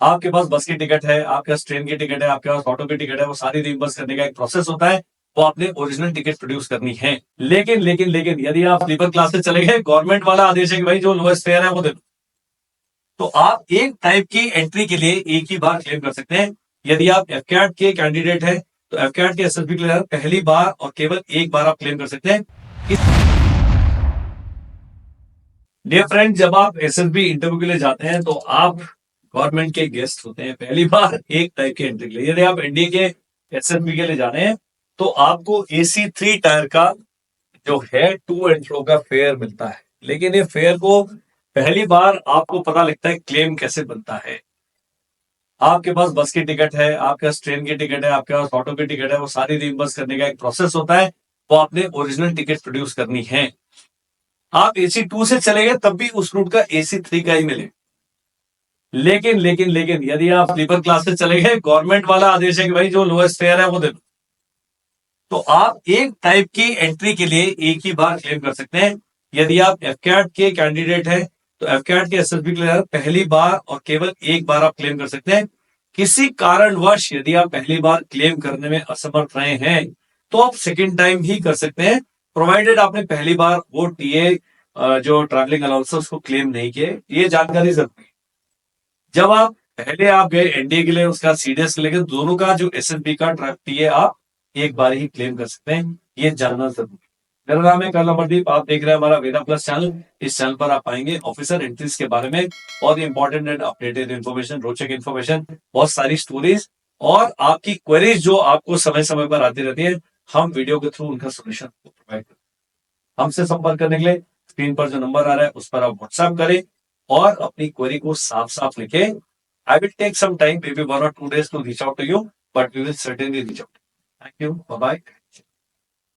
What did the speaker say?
आपके पास बस की टिकट है, आपके पास ट्रेन की टिकट है, आपके पास ऑटो की टिकट है, वो सारी रिइंबर्स करने का एक प्रोसेस होता है। वो आपने ओरिजिनल टिकट प्रोड्यूस करनी है। लेकिन यदि आप स्लीपर क्लास से चले गए, गवर्नमेंट वाला आदेश है कि भाई जो लोएस्ट फेयर है वो दे दो, तो आप एक टाइप की एंट्री के लिए एक ही बार क्लेम कर सकते हैं। यदि आप एफकैट के कैंडिडेट हैं तो एफकैट के एसएसबी के लिए पहली बार और केवल एक बार आप क्लेम कर सकते हैं। डियर फ्रेंड, जब आप एसएसबी इंटरव्यू के लिए जाते हैं तो आप गवर्नमेंट के गेस्ट होते हैं पहली बार एक टाइप के एंट्री के लिए। यदि आप एनडीए के एसएसबी के लिए जा रहे हैं तो आपको AC3 टायर का जो है टू एंड फ्रो का फेयर मिलता है। लेकिन ये फेयर को पहली बार आपको पता लगता है क्लेम कैसे बनता है। आपके पास बस की टिकट है, आपके पास ट्रेन की टिकट है, आपके पास ऑटो की टिकट है, वो सारी रिइंबर्स करने का एक प्रोसेस होता है। वो आपने ओरिजिनल टिकट प्रोड्यूस करनी है। आप AC2 से चले गए तब भी उस रूट का AC3 का ही मिले। लेकिन यदि आप स्लीपर क्लास से चले गए, गवर्नमेंट वाला आदेश है कि भाई जो लोएस्ट फेयर है वो दे दो, तो आप एक टाइप की एंट्री के लिए एक ही बार क्लेम कर सकते हैं। यदि आप एफकैट के कैंडिडेट हैं तो एफकैट के एसएसबी के लिए पहली बार और केवल एक बार आप क्लेम कर सकते हैं। किसी कारणवश यदि आप पहली बार क्लेम करने में असमर्थ रहे हैं तो आप सेकेंड टाइम ही कर सकते हैं, प्रोवाइडेड आपने पहली बार वो टीए जो ट्रैवलिंग अलाउंस उसको क्लेम नहीं किए। ये जानकारी जरूरी है। जब आप पहले आप गए एनडीए के लिए, उसका सीडीएस के लिए, दोनों का जो एसएसबी का टीए आप एक बार ही क्लेम कर सकते हैं। ये जानना जरूरी है। मेरा नाम है कर्ल अमरदीप, आप देख रहे हैं हमारा वेदा प्लस चैनल। इस चैनल पर आप पाएंगे ऑफिसर एंट्रीज के बारे में बहुत इंपॉर्टेंट एंड अपडेटेड इन्फॉर्मेशन, रोचक इन्फॉर्मेशन, बहुत सारी स्टोरीज और आपकी क्वेरीज जो आपको समय समय पर आती रहती है, हम वीडियो के थ्रू उनका सोल्यूशन प्रोवाइड करते हैं। हमसे संपर्क करने के लिए स्क्रीन पर जो नंबर आ रहा है उस पर आप व्हाट्सएप करें और अपनी क्वेरी को साफ साफ लिखें। I will take some time, maybe 1 or 2 days to reach out to you, but we will certainly reach out. Thank you. Bye bye.